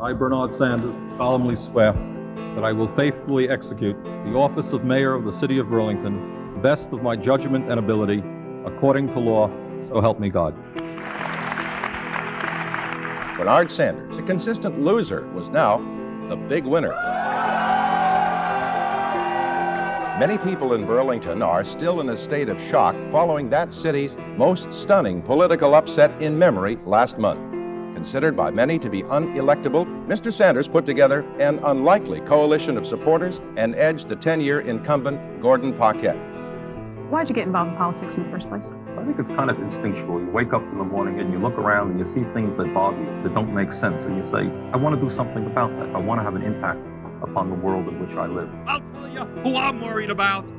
I, Bernard Sanders, solemnly swear that I will faithfully execute the office of Mayor of the City of Burlington, the best of my judgment and ability, according to law, so help me God. Bernard Sanders, a consistent loser, was now the big winner. Many people in Burlington are still in a state of shock following that city's most stunning political upset in memory last month. Considered by many to be unelectable, Mr. Sanders put together an unlikely coalition of supporters and edged the 10-year incumbent Gordon Paquette. Why'd you get involved in politics in the first place? I think it's kind of instinctual. You wake up in the morning and you look around and you see things that bother you, that don't make sense, and you say, I want to do something about that. I want to have an impact upon the world in which I live. I'll tell you who I'm worried about.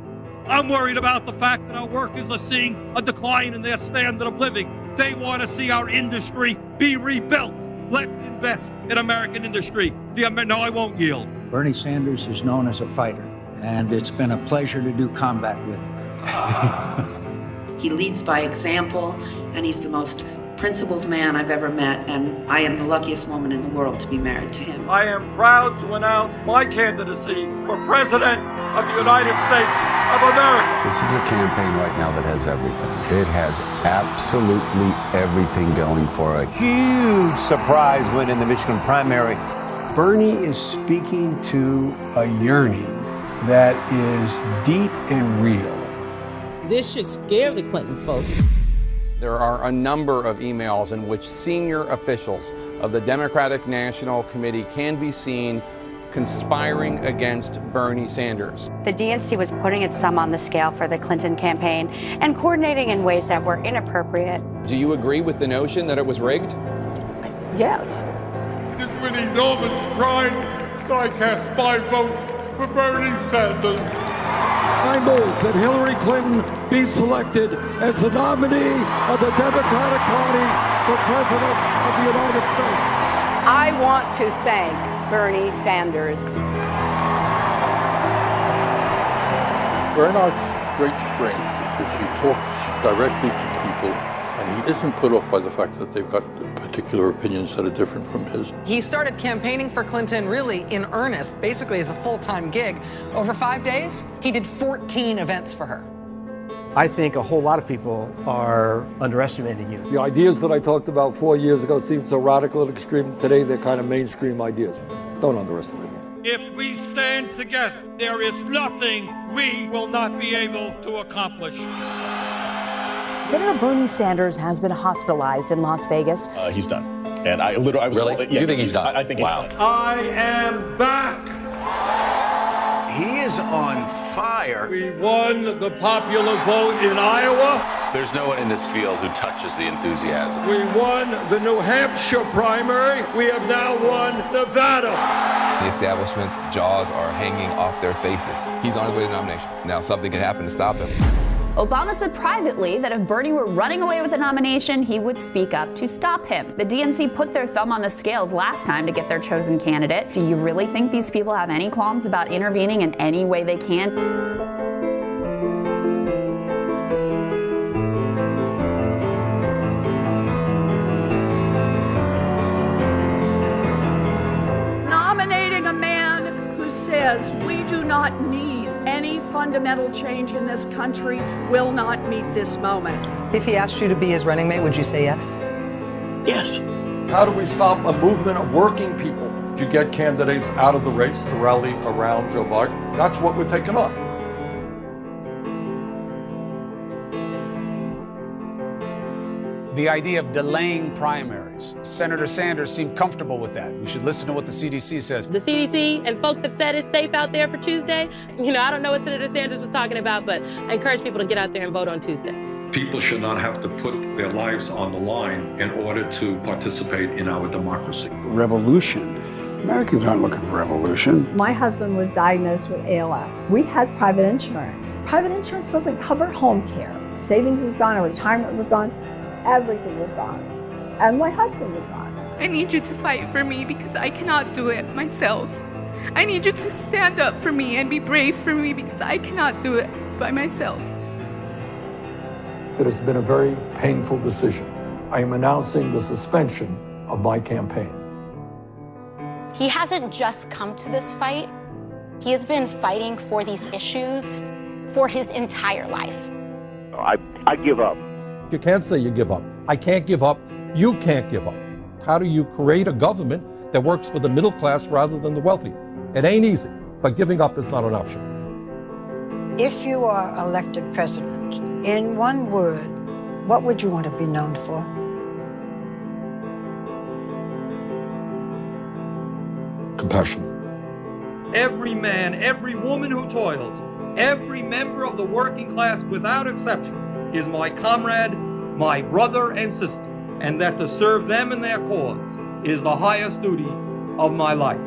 I'm worried about the fact that our workers are seeing a decline in their standard of living. They want to see our industry be rebuilt. Let's invest in American industry. No, I won't yield. Bernie Sanders is known as a fighter, and it's been a pleasure to do combat with him. He leads by example, and he's the most principled man I've ever met, and I am the luckiest woman in the world to be married to him. I am proud to announce my candidacy for President of the United States of America. This is a campaign right now that has everything. It has absolutely everything going for it. Huge surprise win in the Michigan primary. Bernie is speaking to a yearning that is deep and real. This should scare the Clinton folks. There are a number of emails in which senior officials of the Democratic National Committee can be seen conspiring against Bernie Sanders. The DNC was putting its thumb on the scale for the Clinton campaign and coordinating in ways that were inappropriate. Do you agree with the notion that it was rigged? Yes. It's with enormous pride that I cast my vote for Bernie Sanders. I move that Hillary Clinton be selected as the nominee of the Democratic Party for President of the United States. I want to thank Bernie Sanders. Bernard's great strength is he talks directly to people, and he isn't put off by the fact that they've got particular opinions that are different from his. He started campaigning for Clinton really in earnest, basically as a full-time gig. Over 5 days, he did 14 events for her. I think a whole lot of people are underestimating you. The ideas that I talked about 4 years ago seem so radical and extreme. Today, they're kind of mainstream ideas. Don't underestimate me. If we stand together, there is nothing we will not be able to accomplish. Senator Bernie Sanders has been hospitalized in Las Vegas. He's done. And I was really? Yeah, you think he's done? I think wow. he's done. I am back. He is on fire. We won the popular vote in Iowa. There's no one in this field who touches the enthusiasm. We won the New Hampshire primary. We have now won Nevada. The establishment's jaws are hanging off their faces. He's on his way to nomination. Now something can happen to stop him. Obama said privately that if Bernie were running away with the nomination, he would speak up to stop him. The DNC put their thumb on the scales last time to get their chosen candidate. Do you really think these people have any qualms about intervening in any way they can? Nominating a man who says we do not need any fundamental change in this country will not meet this moment. If he asked you to be his running mate, would you say yes? Yes. How do we stop a movement of working people to get candidates out of the race to rally around Joe Biden? That's what we're taking up. The idea of delaying primaries. Senator Sanders seemed comfortable with that. We should listen to what the CDC says. The CDC and folks have said it's safe out there for Tuesday. I don't know what Senator Sanders was talking about, but I encourage people to get out there and vote on Tuesday. People should not have to put their lives on the line in order to participate in our democracy. Revolution. Americans aren't looking for revolution. My husband was diagnosed with ALS. We had private insurance. Private insurance doesn't cover home care. Savings was gone, our retirement was gone. Everything was gone. And my husband was gone. I need you to fight for me because I cannot do it myself. I need you to stand up for me and be brave for me because I cannot do it by myself. It has been a very painful decision. I am announcing the suspension of my campaign. He hasn't just come to this fight. He has been fighting for these issues for his entire life. I give up. You can't say you give up. I can't give up. You can't give up. How do you create a government that works for the middle class rather than the wealthy? It ain't easy, but giving up is not an option. If you are elected president, in one word, what would you want to be known for? Compassion. Every man, every woman who toils, every member of the working class without exception is my comrade, my brother and sister, and that to serve them and their cause is the highest duty of my life.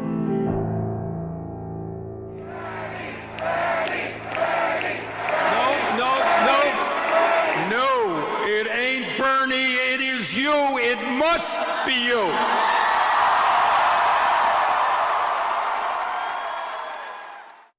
No, it ain't Bernie, it is you. It must be you.